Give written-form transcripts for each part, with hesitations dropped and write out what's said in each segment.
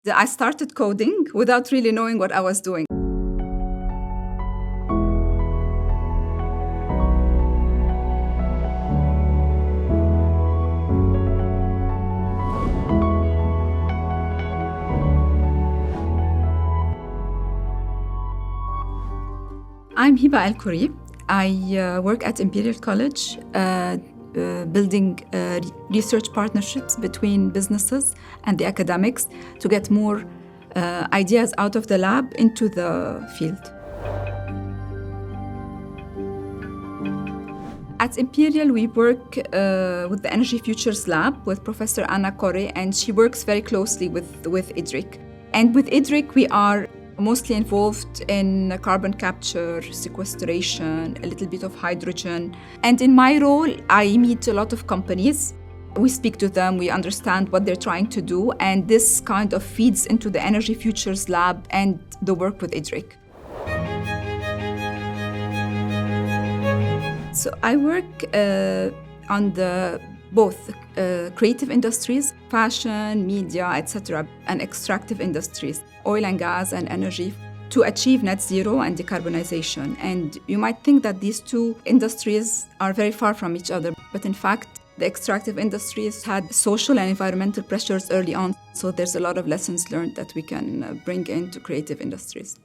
I started coding without really knowing what I was doing. I'm Hiba Al-Khoury. I work at Imperial College, building research partnerships between businesses and the academics to get more ideas out of the lab into the field. At Imperial, we work with the Energy Futures Lab with Professor Anna Corre, and she works very closely with IDRIC. And with IDRIC, we are mostly involved in carbon capture, sequestration, a little bit of hydrogen. And in my role, I meet a lot of companies. We speak to them, we understand what they're trying to do, and this kind of feeds into the Energy Futures Lab and the work with IDRIC. So I work on both creative industries, fashion, media, etc., and extractive industries, oil and gas and energy, to achieve net zero and decarbonization. And you might think that these two industries are very far from each other, but in fact, the extractive industries had social and environmental pressures early on, so there's a lot of lessons learned that we can bring into creative industries.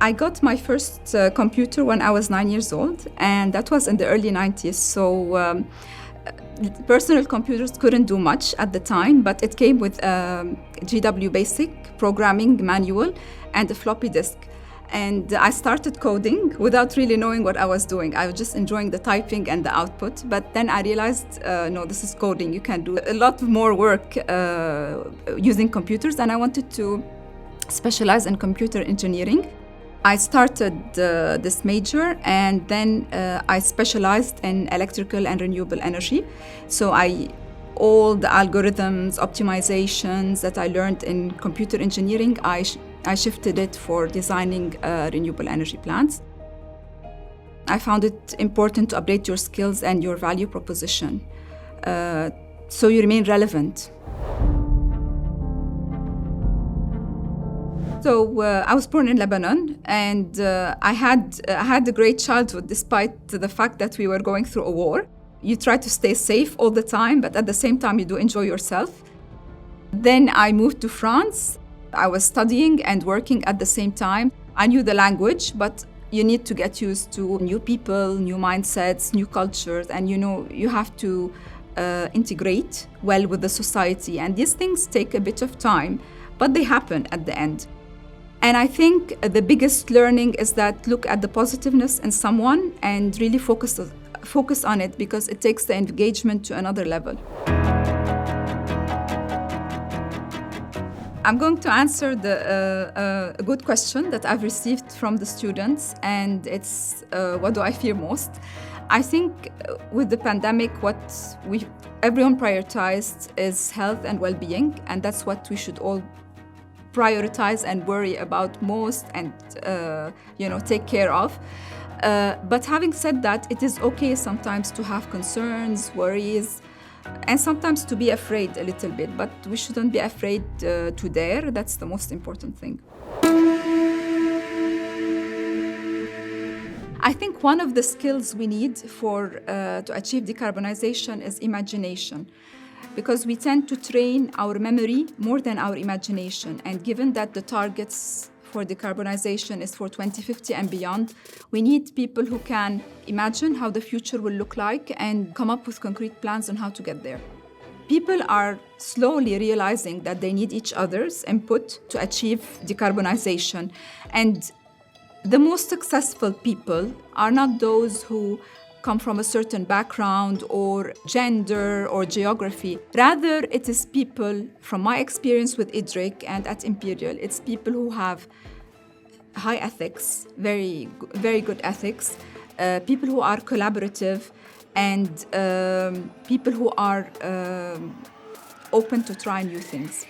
I got my first computer when I was 9 years old, and that was in the early 90s. So personal computers couldn't do much at the time, but it came with a GW Basic programming manual and a floppy disk. And I started coding without really knowing what I was doing. I was just enjoying the typing and the output. But then I realized, no, this is coding. You can do a lot more work using computers. And I wanted to specialize in computer engineering. I started this major, and then I specialized in electrical and renewable energy. So all the algorithms, optimizations that I learned in computer engineering, I shifted it for designing renewable energy plants. I found it important to update your skills and your value proposition so you remain relevant. So I was born in Lebanon, and I had a great childhood despite the fact that we were going through a war. You try to stay safe all the time, but at the same time you do enjoy yourself. Then I moved to France. I was studying and working at the same time. I knew the language, but you need to get used to new people, new mindsets, new cultures, and you have to integrate well with the society. And these things take a bit of time, but they happen at the end. And I think the biggest learning is that look at the positiveness in someone and really focus on it, because it takes the engagement to another level. I'm going to answer a good question that I've received from the students, and it's what do I fear most? I think with the pandemic, what everyone prioritized is health and well-being, and that's what we should all prioritize and worry about most and take care of. But having said that, it is okay sometimes to have concerns, worries, and sometimes to be afraid a little bit, but we shouldn't be afraid to dare. That's the most important thing. I think one of the skills we need to achieve decarbonization is imagination, because we tend to train our memory more than our imagination. And given that the targets for decarbonization is for 2050 and beyond, we need people who can imagine how the future will look like and come up with concrete plans on how to get there. People are slowly realizing that they need each other's input to achieve decarbonization. And the most successful people are not those who come from a certain background or gender or geography. Rather, it is people, from my experience with IDRIC and at Imperial, it's people who have high ethics, very, very good ethics, people who are collaborative, and people who are open to try new things.